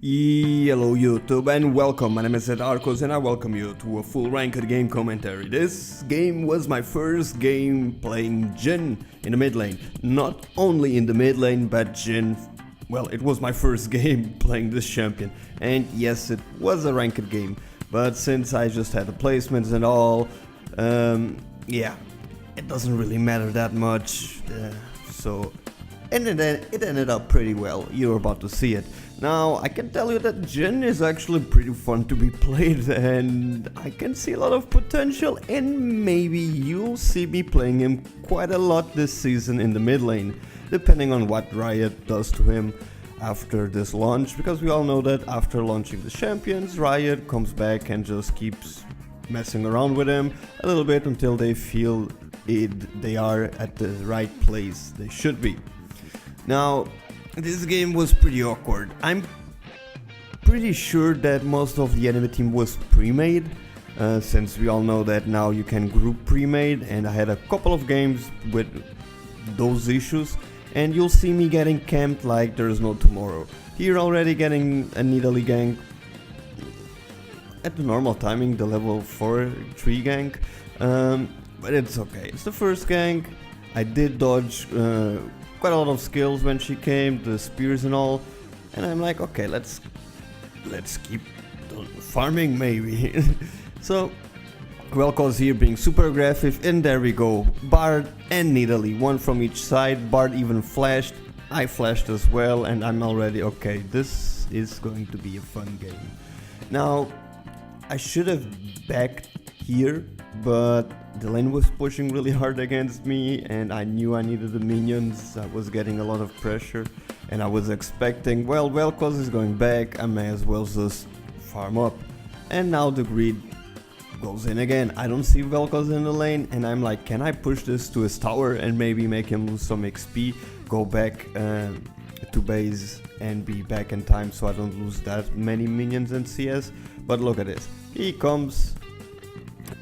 Hello YouTube and welcome, my name is Zadarkus and I welcome you to a full ranked game commentary. This game was my first game playing Jhin in the mid lane. Not only in the mid lane, but Jhin, well, it was my first game playing this champion. And yes, it was a ranked game, but since I just had the placements and all, yeah, it doesn't really matter that much. And it ended up pretty well. You're about to see it. Now, I can tell you that Jhin is actually pretty fun to be played and I can see a lot of potential, and maybe you'll see me playing him quite a lot this season in the mid lane, depending on what Riot does to him after this launch, because we all know that after launching the champions, Riot comes back and just keeps messing around with him a little bit until they feel they are at the right place they should be. Now, this game was pretty awkward. I'm pretty sure that most of the enemy team was pre-made, since we all know that now you can group pre-made, and I had a couple of games with those issues, and you'll see me getting camped like there's no tomorrow. Here already getting a needly gank at the normal timing, the level 4-3 gank, but it's okay. It's the first gank. I did dodge quite a lot of skills when she came, the spears and all, and I'm like, okay, let's keep farming maybe. So Vel'Koz here being super aggressive, and there we go, Bard and Nidalee, one from each side. Bard even flashed, I flashed as well, and I'm already okay, this is going to be a fun game. Now, I should have backed here, but the lane was pushing really hard against me and I knew I needed the minions. I was getting a lot of pressure and I was expecting, well, Vel'Koz is going back, I may as well just farm up. And now the greed goes in again. I don't see Vel'Koz in the lane and I'm like, can I push this to his tower and maybe make him lose some XP, go back to base and be back in time so I don't lose that many minions in CS. But look at this, he comes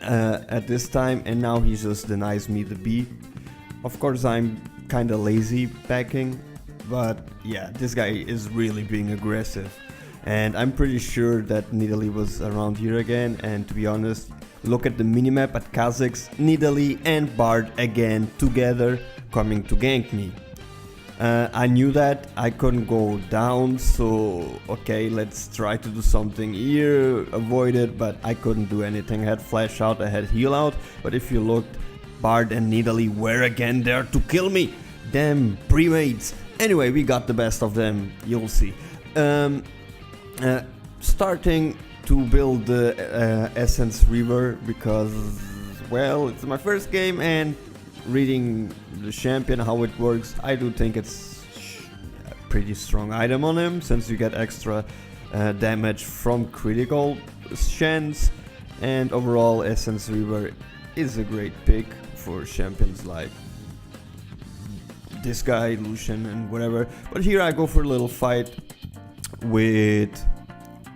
at this time and now he just denies me the B. Of course I'm kinda lazy backing, but yeah, this guy is really being aggressive and I'm pretty sure that Nidalee was around here again, and to be honest, look at the minimap at Kha'Zix, Nidalee and Bard again together coming to gank me. I knew that I couldn't go down, so okay, let's try to do something here, avoid it, but I couldn't do anything. I had flash out, I had heal out, but if you looked, Bard and Nidalee were again there to kill me. Damn pre-mates. Anyway, we got the best of them, you'll see. Starting to build the Essence River because, well, it's my first game and reading the champion, how it works, I do think it's a pretty strong item on him, since you get extra damage from critical chance, and overall Essence River is a great pick for champions like this guy, Lucian and whatever. But here I go for a little fight with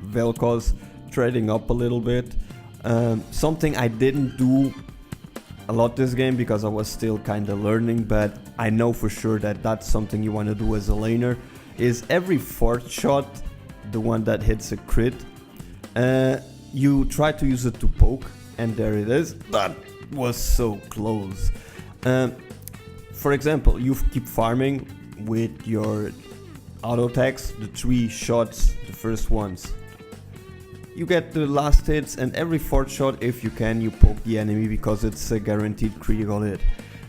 Vel'Koz, trading up a little bit, something I didn't do a lot this game because I was still kind of learning, but I know for sure that that's something you want to do as a laner, is every fourth shot, the one that hits a crit, you try to use it to poke, and there it is. That was so close. For example, you keep farming with your auto attacks, the 3 shots, the first ones. You get the last hits, and every fourth shot, if you can, you poke the enemy because it's a guaranteed critical hit.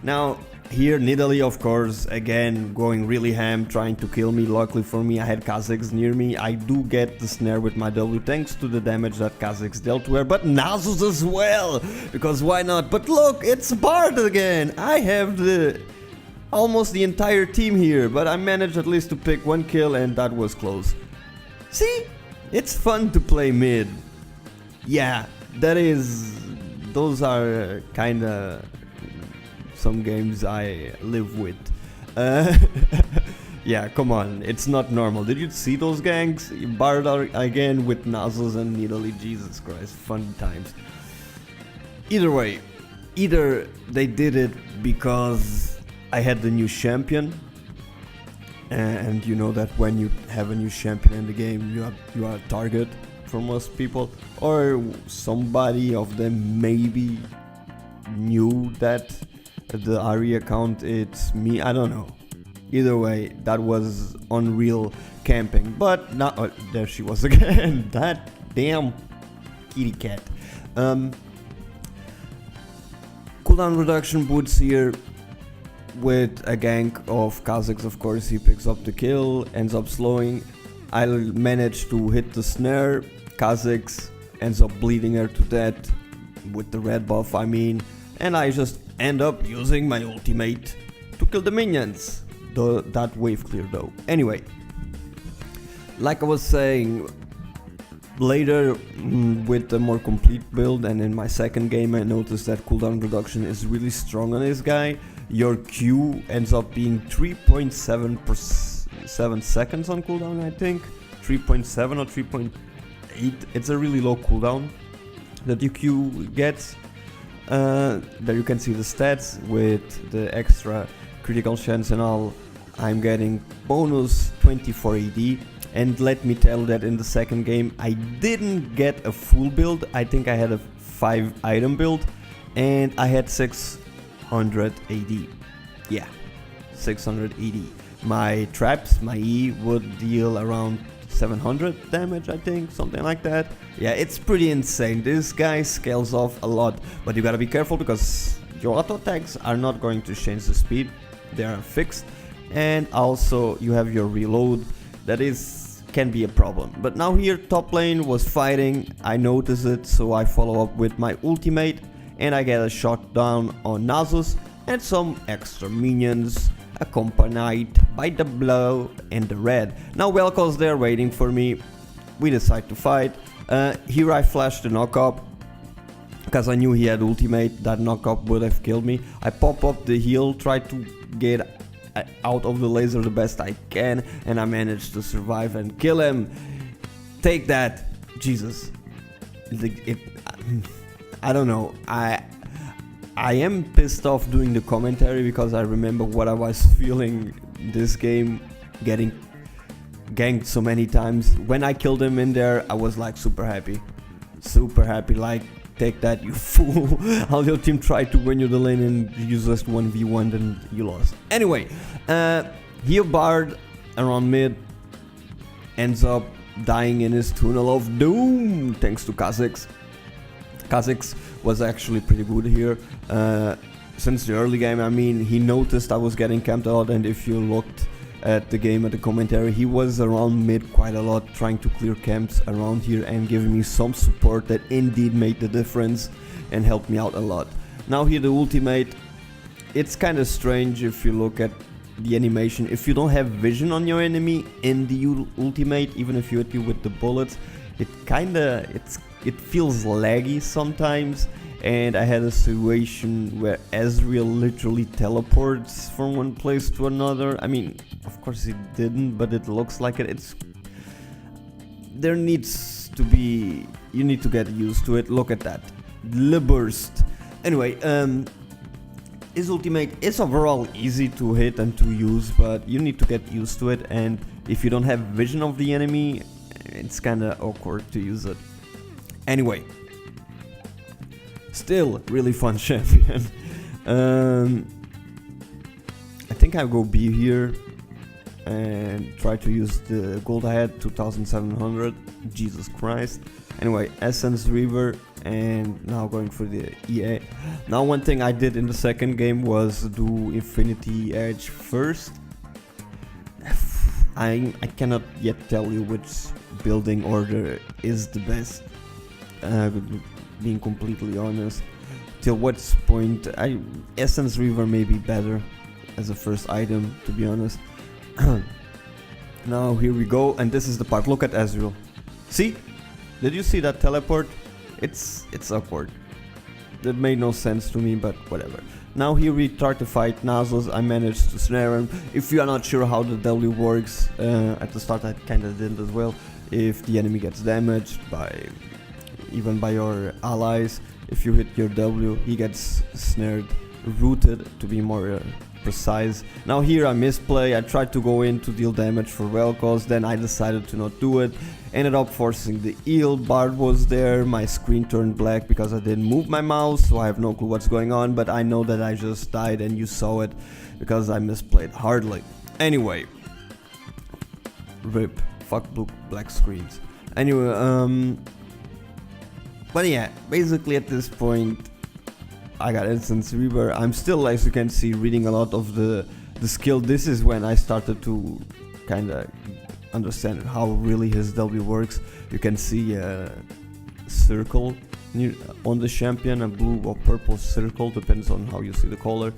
Now, here Nidalee, of course, again going really ham, trying to kill me. Luckily for me, I had Kha'Zix near me. I do get the snare with my W thanks to the damage that Kha'Zix dealt to her, but Nasus as well, because why not? But look, it's Bard again. I have almost the entire team here, but I managed at least to pick 1 kill, and that was close. See? It's fun to play mid. Yeah, those are kinda some games I live with. Yeah, come on, it's not normal. Did you see those ganks? Bard again with Nasus and Nidalee, Jesus Christ, fun times. Either way, either they did it because I had the new champion, and you know that when you have a new champion in the game, you are a target for most people, or somebody of them maybe knew that the Ari account it's me, I don't know. Either way, that was unreal camping, but now there she was again. That damn kitty cat. Cooldown reduction boots here with a gank of Kha'Zix. Of course, he picks up the kill, ends up slowing. I manage to hit the snare. Kha'Zix ends up bleeding her to death with the red buff, I mean, and I just end up using my ultimate to kill the minions. That wave clear though. Anyway, like I was saying, later with a more complete build and in my second game I noticed that cooldown reduction is really strong on this guy. Your Q ends up being 3.7 seconds on cooldown, I think. 3.7 or 3.8. It's a really low cooldown that your Q gets. There you can see the stats with the extra critical chance and all. I'm getting bonus 24 AD, and let me tell you that in the second game I didn't get a full build. I think I had a 5 item build and I had 600 AD. Yeah, 600 AD. My traps, my E would deal around 700 damage, I think, something like that. Yeah, it's pretty insane. This guy scales off a lot, but you gotta be careful because your auto attacks are not going to change the speed. They are fixed, and also you have your reload that can be a problem. But now here top lane was fighting, I noticed it, so I follow up with my ultimate and I get a shot down on Nasus and some extra minions accompanied by the Bellow and the red. Now Vel'Koz there waiting for me. We decide to fight. Here I flashed the knockup because I knew he had ultimate. That knockup would have killed me. I pop up the heal, try to get out of the laser the best I can, and I managed to survive and kill him. Take that. Jesus. I don't know. I am pissed off doing the commentary because I remember what I was feeling this game, getting ganked so many times. When I killed him in there, I was like super happy, like take that, you fool. How your team tried to win you the lane and you just 1v1 and you lost. Anyway, here Bard around mid ends up dying in his Tunnel of Doom thanks to Kha'Zix. Kha'Zix was actually pretty good here. Since the early game, I mean, he noticed I was getting camped a lot, and if you looked at the game, at the commentary, he was around mid quite a lot, trying to clear camps around here and giving me some support that indeed made the difference and helped me out a lot. Now here the ultimate, it's kind of strange if you look at the animation. If you don't have vision on your enemy in the ultimate, even if you hit you with the bullets, it feels laggy sometimes, and I had a situation where Ezreal literally teleports from one place to another. I mean, of course he didn't, but it looks like it. There needs to be, you need to get used to it. Look at that, Le Burst. Anyway, his ultimate is overall easy to hit and to use, but you need to get used to it, and if you don't have vision of the enemy, it's kinda awkward to use it. Anyway, still really fun champion. I think I'll go B here and try to use the gold I had, 2700. Jesus Christ. Anyway, Essence River, and now going for the EA. Now one thing I did in the second game was do Infinity Edge first. I cannot yet tell you which building order is the best, being completely honest. Till what point, Essence River may be better as a first item, to be honest. Now here we go, and this is the part. Look at Ezreal. See? Did you see that teleport? It's awkward. That made no sense to me, but whatever. Now here we try to fight Nasus. I managed to snare him. If you are not sure how the W works, at the start I kinda did as well. If the enemy gets damaged even by your allies, if you hit your W, he gets snared, rooted to be more precise. Now here I misplay, I tried to go in to deal damage for Vel'Koz, then I decided to not do it. Ended up forcing the heal, Bard was there, my screen turned black because I didn't move my mouse, so I have no clue what's going on, but I know that I just died and you saw it because I misplayed hardly. Anyway, rip, fuck black screens. Anyway, but yeah, basically at this point I got instant reaver. I'm still, as you can see, reading a lot of the skill. This is when I started to kinda understand how really his W works. You can see a circle on the champion, a blue or purple circle, depends on how you see the color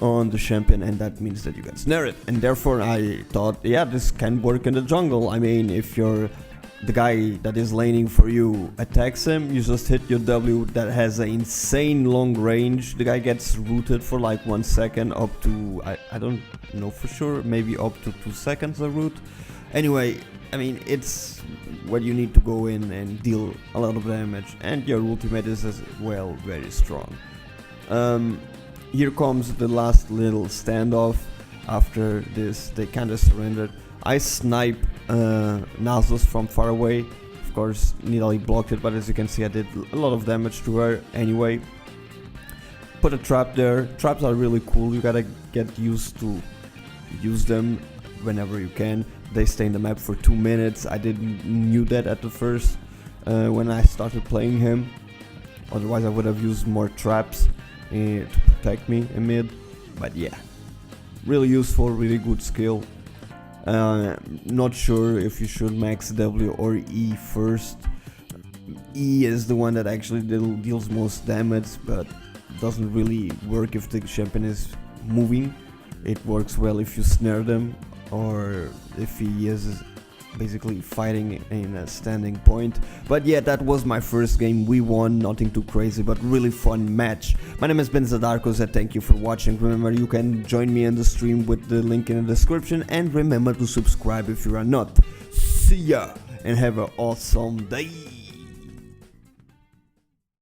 on the champion, and that means that you can snare it. And therefore I thought, yeah, this can work in the jungle. I mean, if the guy that is laning for you attacks him, you just hit your W that has an insane long range. The guy gets rooted for like 1 second, up to, I don't know for sure, maybe up to 2 seconds a root. Anyway, I mean, it's where you need to go in and deal a lot of damage, and your ultimate is as well very strong. Here comes the last little standoff. After this, they kinda surrendered. I snipe Nasus from far away. Of course, Nidalee blocked it, but as you can see, I did a lot of damage to her anyway. Put a trap there. Traps are really cool. You gotta get used to use them whenever you can. They stay in the map for 2 minutes. I didn't knew that at the first when I started playing him. Otherwise, I would have used more traps to protect me in mid. But yeah, really useful, really good skill. Not sure if you should max W or E first. E is the one that actually deals most damage, but doesn't really work if the champion is moving. It works well if you snare them, or if he is basically fighting in a standing point. But yeah, that was my first game. We won, nothing too crazy, but really fun match. My name has been Zadarkus, and thank you for watching. Remember, you can join me in the stream with the link in the description, and remember to subscribe if you are not. See ya, and have an awesome day.